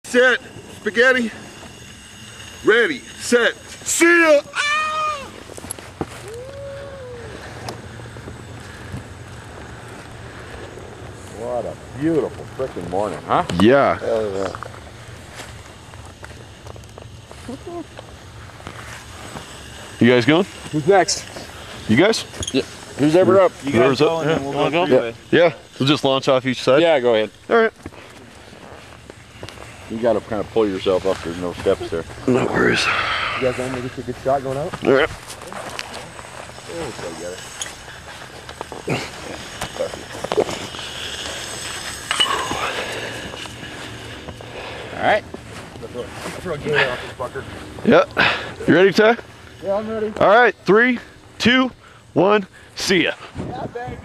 set, spaghetti. Ready, set, see ya. Ah! What a beautiful freaking morning, huh? Yeah. Hell yeah. You guys going? Who's next? You guys? Yeah. Who's ever up? You guys go and then we'll go freeway. Yeah. We'll just launch off each side. Yeah, go ahead. All right. You got to kind of pull yourself up. There's no steps there. No worries. You guys want me to get you a good shot going out? All right. Oh, so you got it. All right. Throw a gator off this fucker. Yeah. You ready, Ty? Yeah, I'm ready. All right. 3, 2, 1. See ya. Yeah, baby.